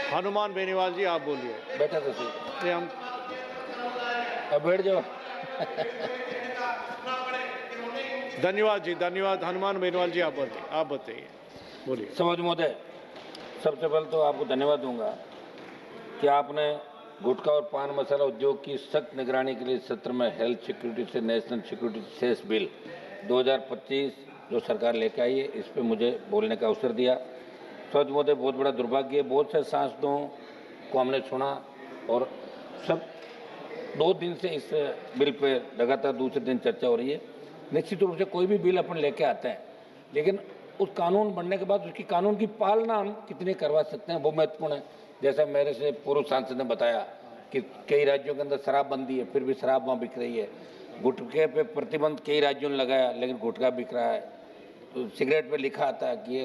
हनुमान बेनीवाल जी, आप बोलिए। बैठा तो सही, ये हम अब बैठ जाओ। धन्यवाद जी, धन्यवाद। हनुमान बेनीवाल जी, आप बताइए, बोलिए। समाज महोदय, सबसे पहले तो आपको धन्यवाद दूंगा कि आपने गुटखा और पान मसाला उद्योग की सख्त निगरानी के लिए सत्र में हेल्थ सिक्योरिटी से नेशनल सिक्योरिटी सेस बिल 2025 जो सरकार लेकर आई है, इस पर मुझे बोलने का अवसर दिया। समाज महोदय, बहुत बड़ा दुर्भाग्य है, बहुत से सांसदों को हमने सुना और सब 2 दिन से इस बिल पे लगातार दूसरे दिन चर्चा हो रही है। निश्चित रूप से कोई भी बिल अपन लेके आते हैं, लेकिन उस कानून बनने के बाद उसकी कानून की पालना हम कितनी करवा सकते हैं वो महत्वपूर्ण है। जैसा मेरे से पूर्व सांसद ने बताया कि कई राज्यों के अंदर शराबबंदी है, फिर भी शराब वहाँ बिक रही है। गुटखे पे प्रतिबंध कई राज्यों ने लगाया, लेकिन गुटखा बिक रहा है। तो सिगरेट पे लिखा आता है कि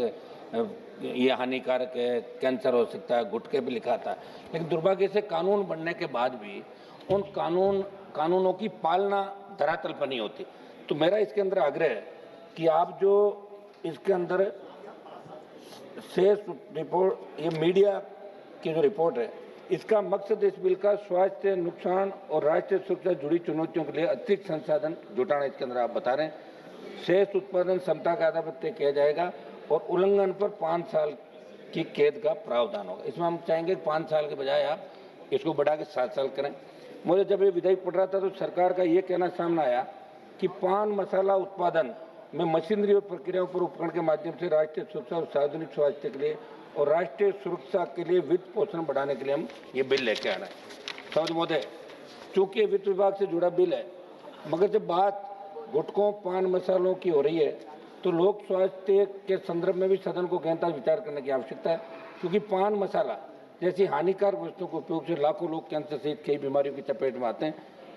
ये हानिकारक है, कैंसर हो सकता है, गुटखे पे लिखा आता है। लेकिन दुर्भाग्य से कानून बनने के बाद भी उन कानूनों की पालना धरातल पर नहीं होती। तो मेरा इसके अंदर आग्रह है कि आप जो इसके अंदर शेष रिपोर्ट, ये मीडिया की जो रिपोर्ट है, इसका मकसद इस बिल का स्वास्थ्य नुकसान और राष्ट्रीय सुरक्षा जुड़ी चुनौतियों के लिए अतिरिक्त संसाधन जुटाना, इसके अंदर आप बता रहे हैं। शेष उत्पादन क्षमता का आधार पर तय किया जाएगा और उल्लंघन पर 5 साल की कैद का प्रावधान होगा। इसमें हम चाहेंगे 5 साल के बजाय आप इसको बढ़ा के 7 साल करें। मुझे जब ये विधेयक पढ़ रहा था तो सरकार का ये कहना सामने आया कि पान मसाला उत्पादन में मशीनरी और प्रक्रियाओं पर उपकरण के माध्यम से राष्ट्रीय सुरक्षा और सार्वजनिक स्वास्थ्य के लिए और राष्ट्रीय सुरक्षा के लिए वित्त पोषण बढ़ाने के लिए हम ये बिल लेके आना है। समझ महोदय, चूंकि ये वित्त विभाग से जुड़ा बिल है, मगर जब बात गुटखों पान मसालों की हो रही है तो लोक स्वास्थ्य के संदर्भ में भी सदन को गहनता विचार करने की आवश्यकता है, क्योंकि पान मसाला जैसी हानिकारक वस्तुओं के उपयोग से लाखों लोग कैंसर सहित कई बीमारियों की चपेट में आते हैं।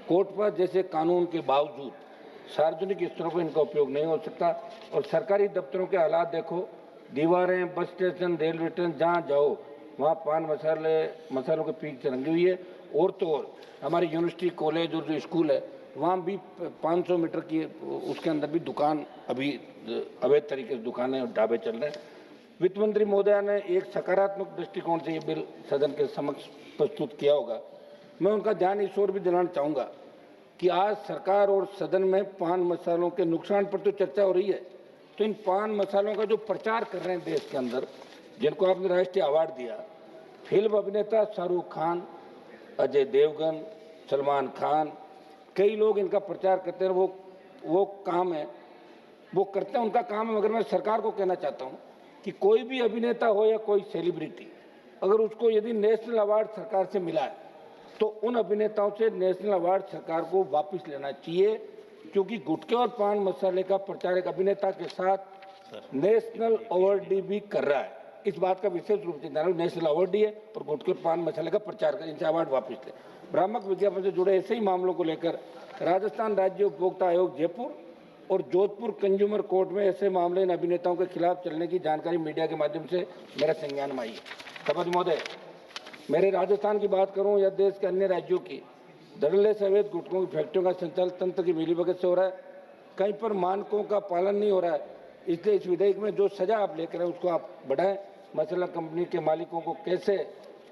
कोर्ट जैसे कानून के बावजूद सार्वजनिक स्तरों पर इनका उपयोग नहीं हो सकता। और सरकारी दफ्तरों के हालात देखो, दीवारें, बस स्टेशन, रेलवे स्टेशन, जहाँ जाओ वहाँ पान मसालों के पीक से रंगी हुई है। और तो और हमारी यूनिवर्सिटी, कॉलेज और जो स्कूल है वहाँ भी 500 मीटर की उसके अंदर भी दुकान, अभी अवैध तरीके से दुकानें और ढाबे चल रहे हैं। वित्त मंत्री महोदया ने एक सकारात्मक दृष्टिकोण से ये बिल सदन के समक्ष प्रस्तुत किया होगा। मैं उनका ध्यान इस ओर भी दिलाना चाहूँगा कि आज सरकार और सदन में पान मसालों के नुकसान पर तो चर्चा हो रही है, तो इन पान मसालों का जो प्रचार कर रहे हैं देश के अंदर, जिनको आपने राष्ट्रीय अवार्ड दिया, फिल्म अभिनेता शाहरुख खान, अजय देवगन, सलमान खान, कई लोग इनका प्रचार करते हैं। वो काम है, वो करते हैं, उनका काम है। मगर मैं सरकार को कहना चाहता हूँ कि कोई भी अभिनेता हो या कोई सेलिब्रिटी, अगर उसको यदि नेशनल अवार्ड सरकार से मिला है तो उन अभिनेताओं से नेशनल अवार्ड सरकार को वापस लेना चाहिए, क्योंकि गुटखे और पान मसाले का प्रचार एक अभिनेता के साथ नेशनल अवार्ड भी कर रहा है। इस बात का विशेष रूप से ध्यान, नेशनल अवार्ड है और गुटखे और पान मसाले का प्रचार कर, इनसे अवार्ड वापस ले। भ्रामक विज्ञापन से जुड़े ऐसे ही मामलों को लेकर राजस्थान राज्य उपभोक्ता आयोग जयपुर और जोधपुर कंज्यूमर कोर्ट में ऐसे मामले इन अभिनेताओं के खिलाफ चलने की जानकारी मीडिया के माध्यम से मेरे संज्ञान में आई है। सभापति महोदय, मेरे राजस्थान की बात करूं या देश के अन्य राज्यों की, धड़ल्ले से अवैध गुटखों की फैक्ट्रियों का संचालन तंत्र की मिलीभगत से हो रहा है। कहीं पर मानकों का पालन नहीं हो रहा है। इसलिए इस विधेयक में जो सजा आप लेकर हैं उसको आप बढ़ाएं। मसाला कंपनी के मालिकों को कैसे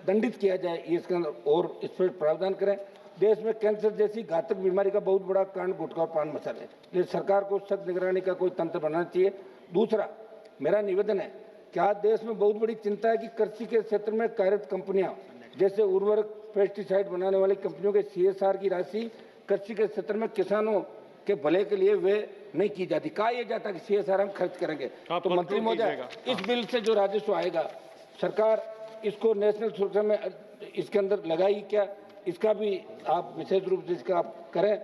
दंडित किया जाए, इसके अंदर और इस पर प्रावधान करें। देश में कैंसर जैसी घातक बीमारी का बहुत बड़ा कारण गुटखा और पान मसाले है, इसलिए सरकार को सख्त निगरानी का कोई तंत्र बनाना चाहिए। दूसरा, मेरा निवेदन है कि आज देश में बहुत बड़ी चिंता है कि कृषि के क्षेत्र में कार्यरत कंपनियां, जैसे उर्वरक, पेस्टिसाइड बनाने वाली कंपनियों के CSR की राशि कृषि के क्षेत्र में किसानों के भले के लिए वे नहीं की जाती। कहा यह जाता कि CSR हम खर्च करेंगे। तो मंत्री महोदय, इस बिल से जो राजस्व आएगा, सरकार इसको नेशनल सुरक्षा में इसके अंदर लगाई क्या, इसका भी आप विशेष रूप से इसका आप करें।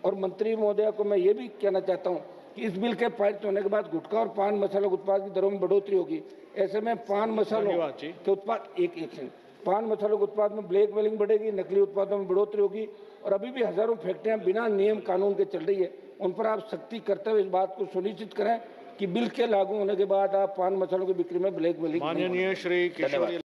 और मंत्री महोदया को मैं ये भी कहना चाहता हूँ कि इस बिल के पारित होने के बाद गुटखा और पान मसालों के उत्पाद की दरों में बढ़ोतरी होगी। ऐसे में पान मसालों के उत्पाद पान मसालों के उत्पाद में ब्लैक मेलिंग बढ़ेगी, नकली उत्पादों में बढ़ोतरी होगी। और अभी भी हजारों फैक्ट्रियां बिना नियम कानून के चल रही है, उन पर आप सख्ती करते हुए इस बात को सुनिश्चित करें कि बिल के लागू होने के बाद आप पान मसालों की बिक्री में ब्लैक मेलिंग। माननीय श्री किशोर